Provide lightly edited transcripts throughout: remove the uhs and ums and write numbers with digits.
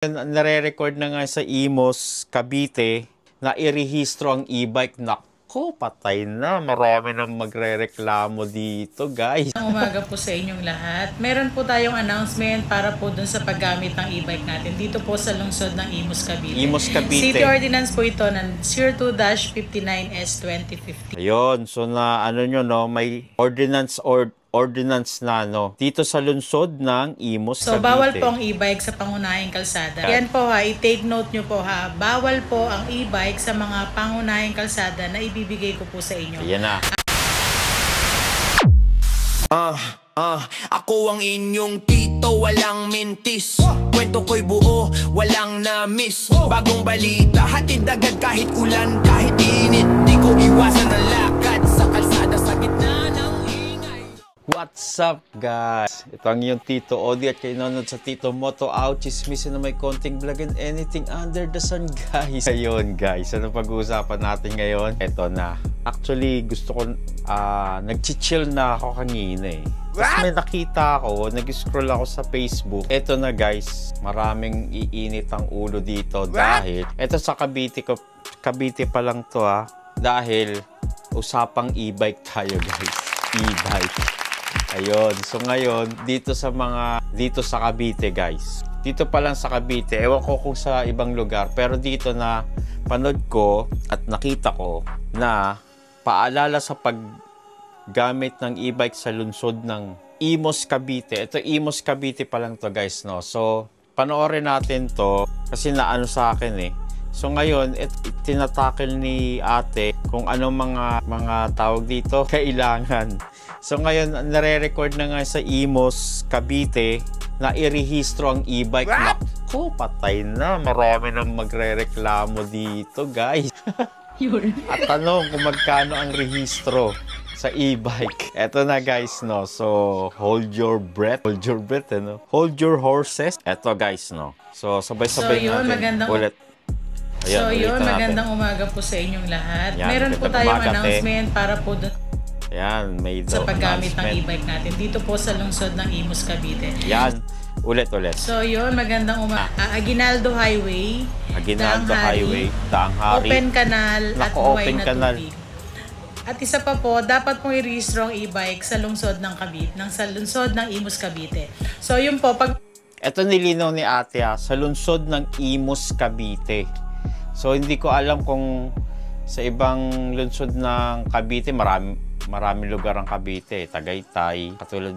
Nare-record na nga sa Imos, Cavite na irehistro ang e-bike. Nako, patay na. Marami nang magre-reklamo dito, guys. Umaga po sa inyong lahat. Meron po tayong announcement para po dun sa paggamit ng e-bike natin dito po sa lungsod ng Imos, Cavite. Imos, Cavite. City Ordinance po ito ng 02-59S2050. Ayun, so na ano nyo, no, may ordinance na, no, dito sa lungsod ng Imos, So, Cavite. bawal po ang e-bike sa pangunahing kalsada. Yan po ha, i-take note nyo po ha. Bawal po ang e-bike sa mga pangunahing kalsada na ibibigay ko po sa inyo. Ayan na. Ako ang inyong tito, walang mintis. Kwento ko'y buo, walang na-miss. Bagong balita, hatid agad kahit ulan, kahit init. Di ko iwasan ang lakad sa kalsada sa gitna ng ingay. What's up, guys? Ito ang yung Tito Odi at kayo nanonood sa Tito Moto Out. Chismisin na may konting vlog and anything under the sun, guys. Ayun, guys. Ano pag-uusapan natin ngayon? Ito na. Actually, gusto ko, nag-chill na ako kanina eh. Tapos may nakita ako, nag-scroll ako sa Facebook. Ito na, guys. Maraming iinit ang ulo dito dahil, ito sa Cavite pa lang to dahil usapang e-bike tayo, guys. E-bike. Ayun. So ngayon, dito sa Cavite, guys. Dito pa lang sa Cavite. Ewan ko kung sa ibang lugar. Pero dito na panood ko at nakita ko na paalala sa paggamit ng e-bike sa lungsod ng Imos, Cavite. Ito, Imos, Cavite pa lang to, guys, no? So, panoorin natin to kasi naano sa akin eh. So ngayon, tinatakil ni ate kung anong mga tawag dito kailangan. So ngayon, nare-record na nga sa Imos, Cavite na irehistro ang e-bike. Nako, patay na. Marami nang magre-reklamo dito, guys. At tanong kung magkano ang rehistro sa e-bike. Eto na, guys, no. So, hold your breath. Hold your breath, no. Hold your horses. Eto, guys, no. So, sabay-sabay natin. Ulit. Ayan, Magandang umaga po sa inyong lahat. Yan, meron po tayong announcement para po dun Ayan, may sa paggamit ng e-bike natin dito po sa lungsod ng Imos, Cavite. Yan, ulit. So yun, magandang umaga. Aguinaldo Highway, Aguinaldo Highway, Daang Hari, Open Canal at buhay na tubig. At isa pa po, dapat pong i-rehistro ang e-bike sa lungsod ng Cavite, sa lungsod ng Imos, Cavite. So yun po, ito nilinaw ni ate sa lungsod ng Imos, Cavite. So hindi ko alam kung sa ibang lungsod ng Cavite, maraming lugar ang Cavite, Tagaytay, katulad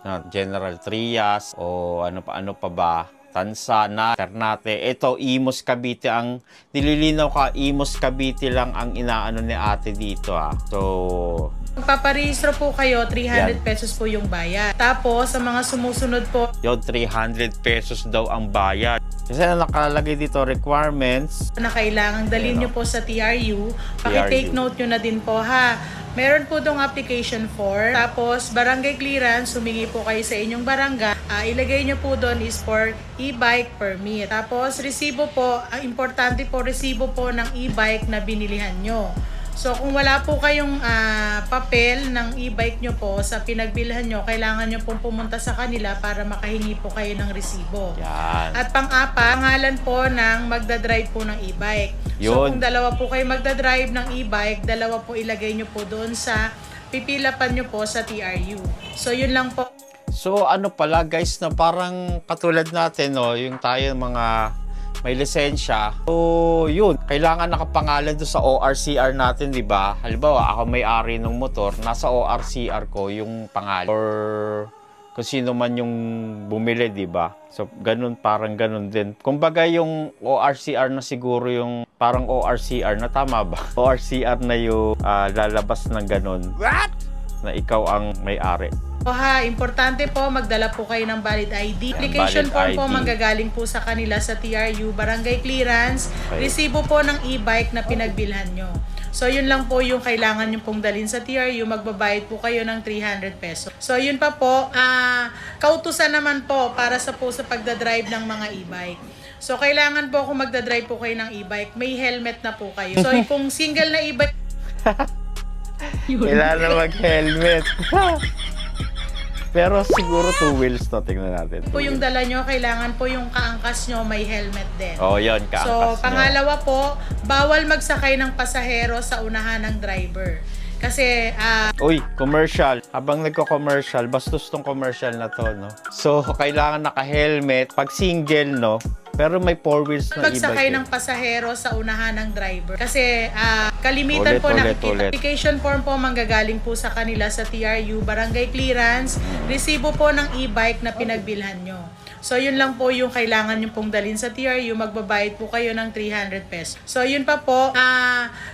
na General Trias o ano pa ba, Tansa, Ternate. Ito, Imos, Cavite ang nililinaw ka, Imos, Cavite lang ang inaano ni ate dito So, magpaparehistro po kayo, 300 pesos po yung bayad. Tapos, sa mga sumusunod po, yung 300 pesos daw ang bayad. Kasi nakalagay dito, requirements na kailangan dalhin nyo po sa TRU. Paki-take note nyo na din po ha. Meron po dong application form. Tapos, barangay clearance, humingi po kayo sa inyong barangay. Ilagay nyo po doon is for e-bike permit. Tapos, resibo po, ang importante po, resibo po ng e-bike na binilihan nyo. So, kung wala po kayong papel ng e-bike nyo po sa pinagbilhan nyo, kailangan nyo pong pumunta sa kanila para makahingi po kayo ng resibo. Yan. At pang-apat, pangalan po ng magdadrive po ng e-bike. So, kung dalawa po kayo magdadrive ng e-bike, dalawa po ilagay nyo po doon sa pipilapan nyo po sa TRU. So, yun lang po. So, ano pala, guys, na parang katulad natin, no, yung tayo mga may lisensya. So, yun. Kailangan nakapangalan doon sa ORCR natin, di ba? Halimbawa, ako may-ari ng motor, nasa ORCR ko yung pangalan. Or kung sino man yung bumili, di ba? So, ganun, parang ganun din. Kumbaga, yung ORCR na siguro yung parang ORCR na, tama ba? ORCR na yung lalabas ng ganun. What? Na ikaw ang may-ari. Importante po, magdala po kayo ng valid ID. Application form po manggagaling po sa kanila sa TRU, barangay clearance, resibo po ng e-bike na pinagbilhan nyo. So, yun lang po yung kailangan nyo pong dalhin sa TRU. Magbabayad po kayo ng 300 pesos. So, yun pa po, kautusan naman po para sa pagdadrive ng mga e-bike. So, kailangan po kung magdadrive po kayo ng e-bike, may helmet na po kayo. So, kung single na e-bike, kailangan mag-helmet. Pero siguro 2 wheels to. Tingnan natin. Po yung dala nyo, kailangan po yung kaangkas nyo may helmet din. Oh, yun. Kaangkas So, nyo. pangalawa po, bawal magsakay ng pasahero sa unahan ng driver. Kasi, Uy, commercial. Habang nagko-commercial, bastos tong commercial na to, no? So, kailangan naka-helmet. Pag single, no? Pero may 4 wheels na magsakay e-bike. ng pasahero sa unahan ng driver. Kasi, kalimitan po Ulit. nakikita. Application form po manggagaling po sa kanila sa TRU, barangay clearance, resibo po ng e-bike na pinagbilhan nyo. So, yun lang po yung kailangan nyo pong dalhin sa TRU. Magbabayad po kayo ng 300 pesos. So, yun pa po.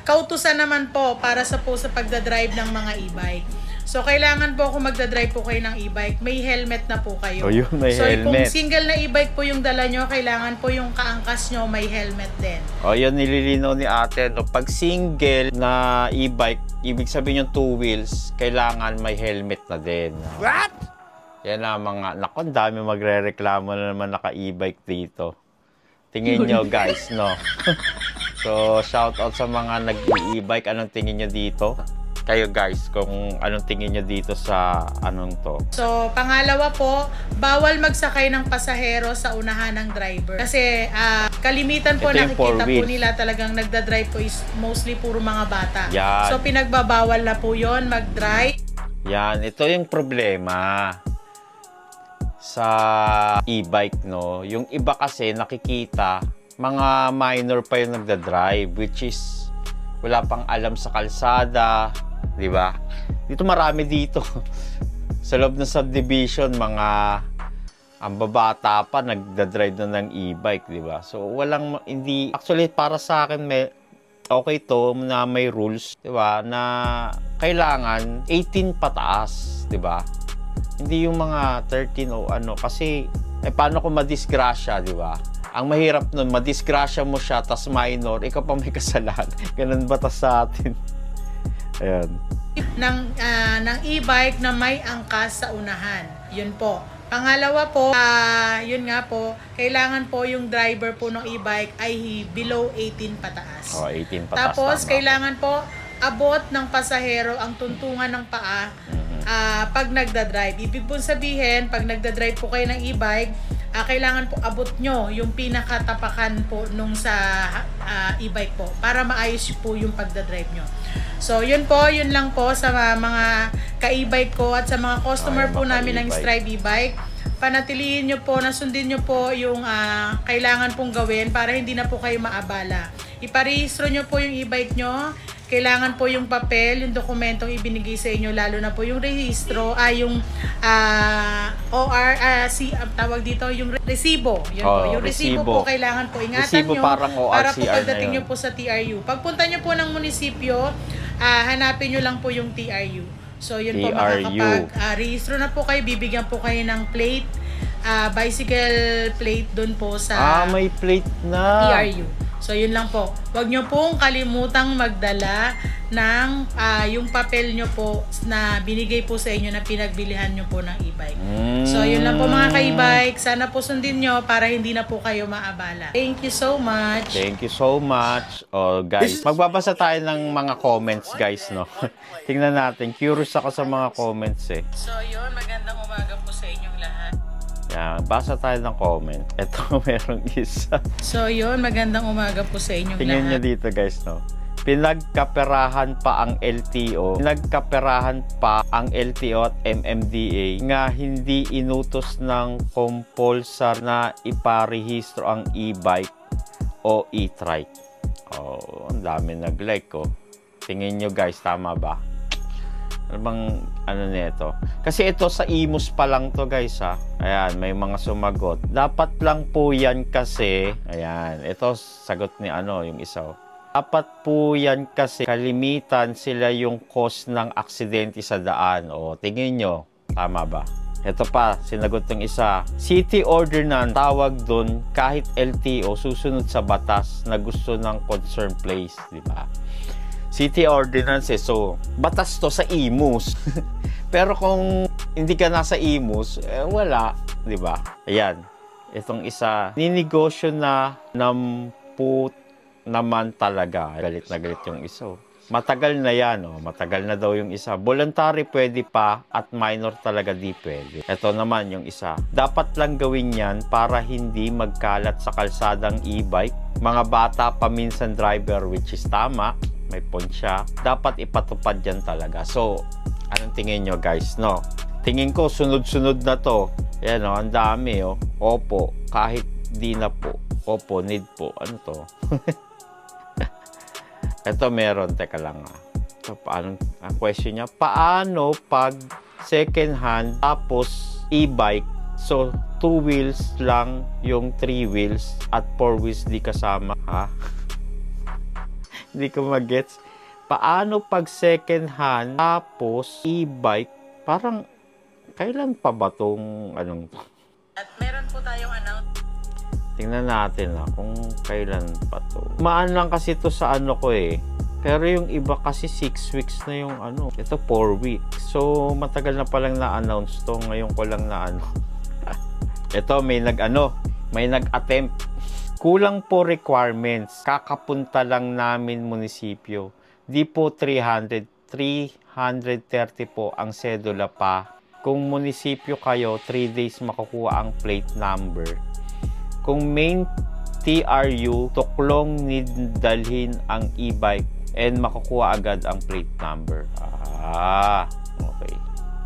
Kautusan naman po para sa pagdadrive ng mga e-bike. So, kailangan po kung magdadrive po kayo ng e-bike, may helmet na po kayo. Oh, yun, may so, kung helmet. single na e-bike po yung dala nyo, kailangan po yung kaangkas nyo may helmet din. O, yun nililinaw ni ate. No? Pag single na e-bike, ibig sabihin yung 2 wheels, kailangan may helmet na din. What? Yan na mga, naku, ang dami magre-reklamo na naman naka-e-bike dito. Tingin nyo guys, no? So, shout out sa mga nag-e-bike. Anong tingin nyo dito? Kayo guys, kung anong tingin nyo dito sa anong to. So, pangalawa po, bawal magsakay ng pasahero sa unahan ng driver. Kasi, kalimitan po Ito yung nakikita 4 po wheels. nila talagang nagdadrive po is mostly puro mga bata. Yan. So, pinagbabawal na po yon mag-drive. Yan, ito yung problema sa e-bike, no? Yung iba kasi nakikita, mga minor pa yung nagda-drive, which is wala pang alam sa kalsada, di ba? Dito marami dito. Sa loob ng subdivision, mga ang babata pa nagda-drive na ng e-bike, di ba? So walang hindi actually para sa akin may okay to na may rules, di ba? Na kailangan 18 pataas, di ba? Hindi yung mga 13 o ano kasi paano kung madisgrasya, di ba? Ang mahirap nun, madisgrasya mo siya tas minor, ikaw pa may kasalanan. Ganun ba tas sa atin? Ayan. ng e-bike na may angkas sa unahan. Yun po. Pangalawa po, yun nga po, kailangan po yung driver po ng e-bike ay below 18 pataas. Oh, 18 pataas. Tapos, tama. kailangan po abot ng pasahero ang tuntungan ng paa pag nagdadrive. Ibig po sabihin, pag nagdadrive po kayo ng e-bike, kailangan po abot nyo yung pinakatapakan po nung sa e-bike po para maayos po yung pagdadrive nyo. So, yun po, yun lang po sa mga ka-e-bike ko at sa mga customer po namin ng Strive e-bike. Panatilihin nyo po, nasundin nyo po yung kailangan pong gawin para hindi na po kayo maabala. Iparehistro nyo po yung e-bike nyo. Kailangan po yung papel, yung dokumentong ibinigay sa inyo, lalo na po yung rehistro, yung tawag dito, yung resibo. Yun po, yung resibo po, kailangan po ingatan resibo nyo parang para po ORCR pagdating na nyo yun. po sa TRU. Pagpunta nyo po ng munisipyo, hanapin nyo lang po yung TRU. So, yun po, makakapag-rehistro na po kayo, bibigyan po kayo ng plate, bicycle plate doon po sa may plate na. TRU. So, yun lang po. Huwag nyo pong kalimutang magdala ng yung papel nyo po na binigay po sa inyo na pinagbilihan nyo po ng e-bike. So, yun lang po mga ka-e-bike. Sana po sundin nyo para hindi na po kayo maabala. Thank you so much. Thank you so much. Oh, guys, magbabasa tayo ng mga comments, guys, no? Tingnan natin. Curious ako sa mga comments, eh. So, yun. Magandang umaga po sa inyong lahat. Yan, basa tayo ng comment. Ito, merong isa. So, yun. Magandang umaga po sa inyong Tingnan nyo lahat. dito, guys, no? Pinagkaperahan pa ang LTO. Pinagkaperahan pa ang LTO at MMDA nga hindi inutos ng compulsar na iparehistro ang e-bike o e-trike. Oh, ang dami nag-like, oh. Tingin nyo, guys, tama ba? Ano bang ano nito? Kasi ito sa Imus pa lang to, guys, ha. Ayan, may mga sumagot. Dapat lang po yan kasi, ayan, ito sagot ni yung isa, oh. Dapat po yan kasi kalimitan sila yung cause ng aksidente sa daan. O, tingin nyo, tama ba? Ito pa, sinagot ng isa. City ordinance, tawag dun kahit LTO susunod sa batas na gusto ng concerned place, di ba? City ordinance, so batas to sa Imus. Pero kung hindi ka nasa Imus, wala, di ba? Ayan, itong isa, ninegosyo na naman talaga. Galit na galit yung isa. Matagal na yan, oh. Matagal na daw yung isa. Voluntary pwede pa at minor talaga di pwede. Ito naman yung isa. Dapat lang gawin yan para hindi magkalat sa kalsadang e-bike. Mga bata paminsan driver, which is tama. May point siya. Dapat ipatupad yan talaga. So, anong tingin nyo guys, no? Tingin ko sunod-sunod na to. Yan, oh, ang dami, oh. Opo, kahit di na po. Opo, need po. Ano to? Ito meron, teka lang So, paano, ang question niya, paano pag second hand tapos e-bike, so 2 wheels lang yung 3 wheels at 4 wheels di kasama, ha? Hindi ko mag-gets. Paano pag second hand tapos e-bike, parang kailan pa ba tong anong to? At meron po tayong Tingnan natin kung kailan pa to. Maan lang kasi to sa ano ko eh. Pero yung iba kasi 6 weeks na yung ano. Ito 4 weeks. So matagal na palang na-announce to. Ngayon ko lang na ano. Ito may nag-attempt. Kulang po requirements. Kakapunta lang namin munisipyo. Di po 300. 330 po ang sedula pa. Kung munisipyo kayo, 3 days makukuha ang plate number. Kung main TRU, tuklong need dalhin ang e-bike and makukuha agad ang plate number. Okay.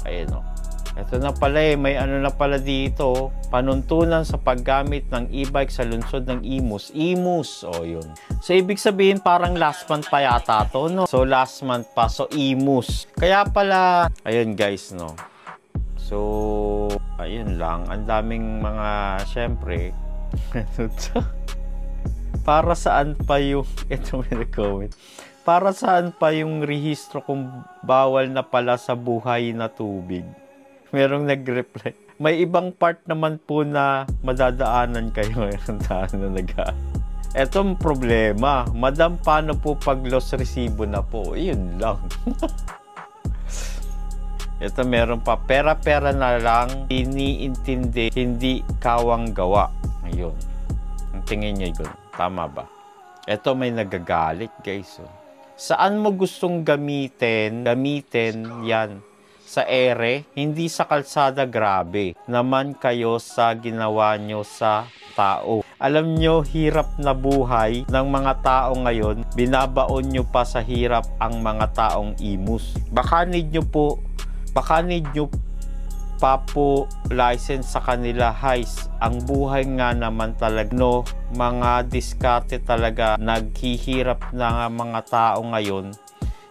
Ayan o. Ito na pala may ano na pala dito. Panuntunan sa paggamit ng e-bike sa lungsod ng Imus. Imus, yun. So, ibig sabihin parang last month pa yata to, no? So, last month pa. So, Imus. Kaya pala, ayun guys, no? So, ayun lang. Ang daming mga, syempre, para saan pa yung ito may comment, para saan pa yung rehistro kung bawal na pala sa buhay na tubig? Merong nag-reply, may ibang part naman po na madadaanan kayo. Etong problema, madam, paano po pag loss resibo na po? Yun lang. Ito meron pa, pera-pera na lang, iniintindi, hindi kawang gawa. Ayun. Ang tingin nyo yun. Tama ba? Ito may nagagalit guys. Saan mo gustong gamitin yan? Sa ere, hindi sa kalsada, grabe. Naman kayo sa ginawa nyo sa tao. Alam nyo, hirap na buhay ng mga tao ngayon, binabaon nyo pa sa hirap ang mga taong Imus. Baka need nyo pa po license sa kanila, Heis. Ang buhay nga naman talaga, no, mga diskarte talaga, naghihirap na nga mga tao ngayon.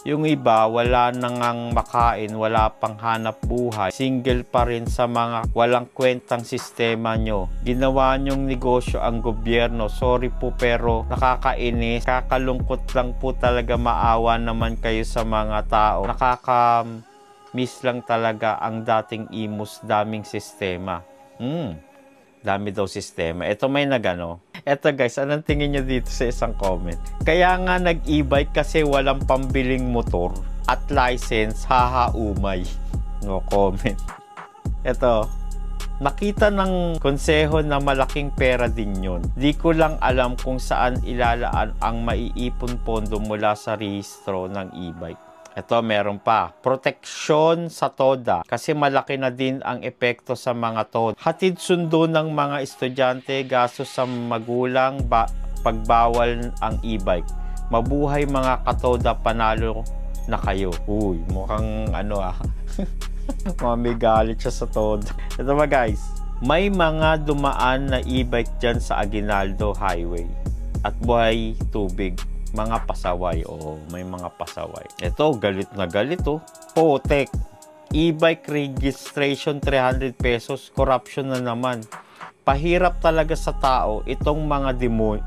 Yung iba, wala nang makain, wala pang hanap buhay. Single pa rin sa mga walang kwentang sistema nyo. Ginawa nyong negosyo ang gobyerno. Sorry po pero nakakainis. Kakalungkot lang po talaga, maawa naman kayo sa mga tao. Miss lang talaga ang dating Imus, daming sistema. Dami daw sistema. Ito may nagano. Ito guys, anong tingin nyo dito sa isang comment? Kaya nga nag-e-bike kasi walang pambiling motor at license, haha-umay. No comment. Ito, nakita ng konseho na malaking pera din yun. Di ko lang alam kung saan ilalaan ang maiipon pondo mula sa rehistro ng e-bike. Ito, meron pa. Proteksyon sa TODA. Kasi malaki na din ang epekto sa mga TODA. Hatid sundo ng mga estudyante, gastos sa magulang, pagbawal ang e-bike. Mabuhay mga katoda, panalo na kayo. Uy, mukhang mamigalit siya sa TODA. Ito ba guys? May mga dumaan na e-bike dyan sa Aguinaldo Highway. At buhay tubig. Mga pasaway, may mga pasaway. Ito, galit na galit, Potek, e-bike registration 300 pesos, corruption na naman. Pahirap talaga sa tao itong mga demon.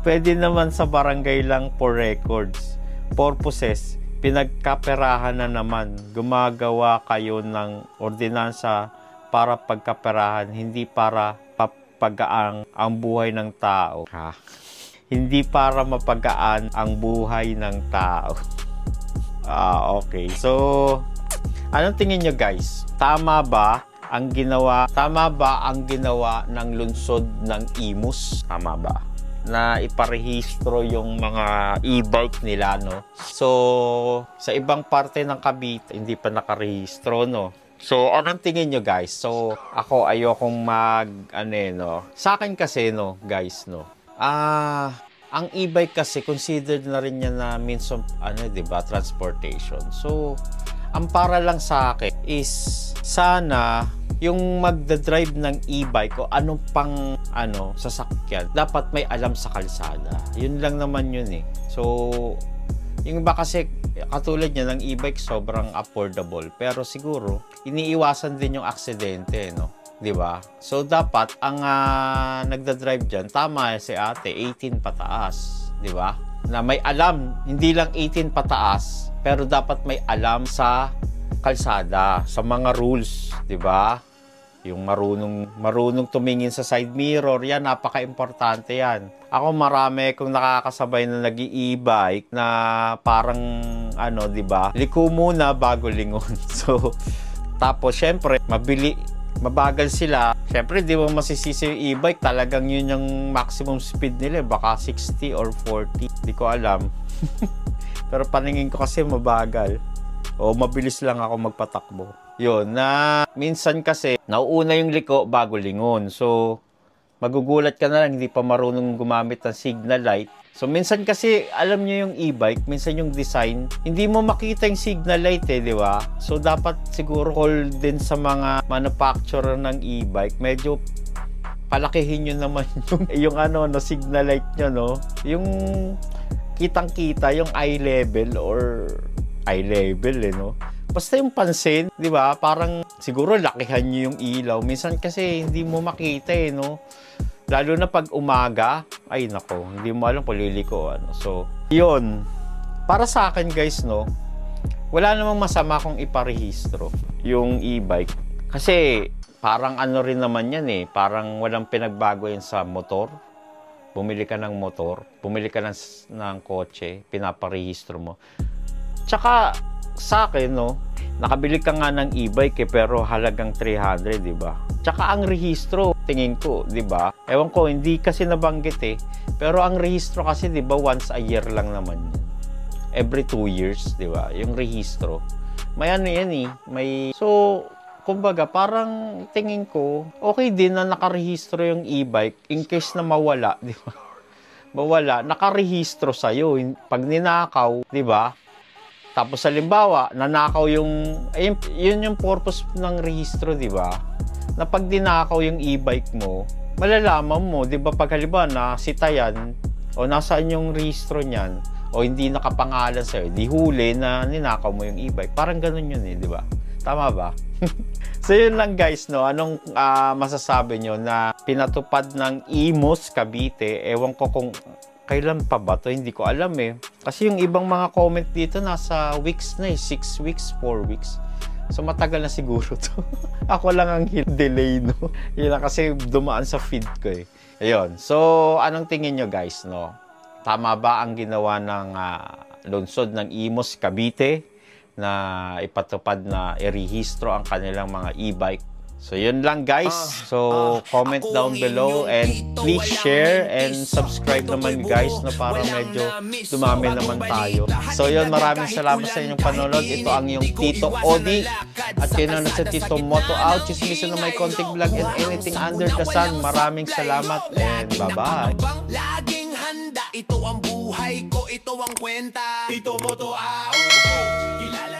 Pwede naman sa barangay lang for records purposes, pinagkaperahan na naman. Gumagawa kayo ng ordinansa para pagkaperahan, hindi para papagaan ang buhay ng tao. Hindi para mapagaan ang buhay ng tao. Okay. So, anong tingin nyo guys? Tama ba ang ginawa ng lungsod ng Imus? Tama ba? na iparehistro yung mga e-bike nila, no? So, sa ibang parte ng Cavite, hindi pa nakarehistro, no? So, anong tingin nyo, guys? So, ako ayokong sa akin kasi, no, guys, no? Ang e-bike kasi considered na rin yan na means of, diba, transportation. So, ang para lang sa akin is sana yung magdadrive ng e-bike o anong pang sasakyan, dapat may alam sa kalsada. Yun lang naman yun eh. So, yung iba kasi katulad niya ng e-bike sobrang affordable, pero siguro iniiwasan din yung aksidente, no? 'Di ba? So dapat ang nagdadrive diyan, tama si ate, 18 pataas, 'di ba? Na may alam, hindi lang 18 pataas, pero dapat may alam sa kalsada, sa mga rules, 'di ba? Yung marunong tumingin sa side mirror, yan, napaka-importante yan. Ako marami kung nakakasabay na nag-e-bike na parang, di ba, liko muna bago lingon. So, tapos, syempre, mabagal sila. Syempre, di mo masisisi yung e-bike, talagang yun yung maximum speed nila, baka 60 or 40, di ko alam. Pero paningin ko kasi mabagal. O mabilis lang ako magpatakbo. Yun, na minsan kasi nauuna yung liko bago lingon. So, magugulat ka na lang, hindi pa marunong gumamit ng signal light. So, minsan kasi, alam nyo yung e-bike, minsan yung design, hindi mo makita yung signal light di ba? So, dapat siguro call din sa mga manufacturer ng e-bike. Medyo palakihin nyo naman yung signal light nyo, no? Yung kitang-kita, yung eye level, no? Basta yung pansin, di ba? Parang siguro lakihan nyo yung ilaw. Minsan kasi hindi mo makita no? Lalo na pag umaga, ay nako, hindi mo alam kung liliko So, yun. Para sa akin guys, no? Wala namang masama kung iparehistro yung e-bike. Kasi parang rin naman yan Parang walang pinagbago yan sa motor. Bumili ka ng motor, bumili ka ng kotse, pinaparehistro mo. Tsaka, sa akin, nakabili ka nga ng e-bike pero halagang 300, di ba? Tsaka ang rehistro, tingin ko, di ba? Ewan ko, hindi kasi nabanggit Pero ang rehistro kasi, di ba, once a year lang naman yan. Every 2 years, di ba? Yung rehistro. May yan May... So, kumbaga, parang tingin ko, okay din na nakarehistro yung e-bike in case na mawala, di ba? Mawala, nakarehistro sa'yo. Pag ninakaw, di ba? Tapos halimbawa, nanakaw yun yung purpose ng rehistro, di ba? Na pag dinakaw yung e-bike mo, malalaman mo, di ba, pag halimbawa nasita yan, o nasaan yung rehistro niyan, o hindi nakapangalan sa'yo, di huli na ninakaw mo yung e-bike. Parang ganun yun di ba? Tama ba? So yun lang guys, no? Anong masasabi nyo na pinatupad ng Imus Cavite? Ewan ko kung kailan pa ba to, hindi ko alam Kasi yung ibang mga comment dito nasa weeks na 6 weeks, 4 weeks. So matagal na siguro to. Ako lang ang delay, no? Yun lang kasi dumaan sa feed ko Ayun. So anong tingin nyo guys, no? Tama ba ang ginawa ng lungsod ng Imus Cavite na ipatupad na irehistro ang kanilang mga e-bike? So, yun lang guys. So, comment down below and please share and subscribe naman guys na para medyo dumami naman tayo. So, yun, maraming salamat sa inyong panonood. Ito ang yung Tito Odi at yun na sa Tito Moto Out. Chismisan na may konting vlog and anything under the sun. Maraming salamat and bye-bye. Laging handa, ito ang buhay ko, ito ang kwenta. Tito Moto Out, kilala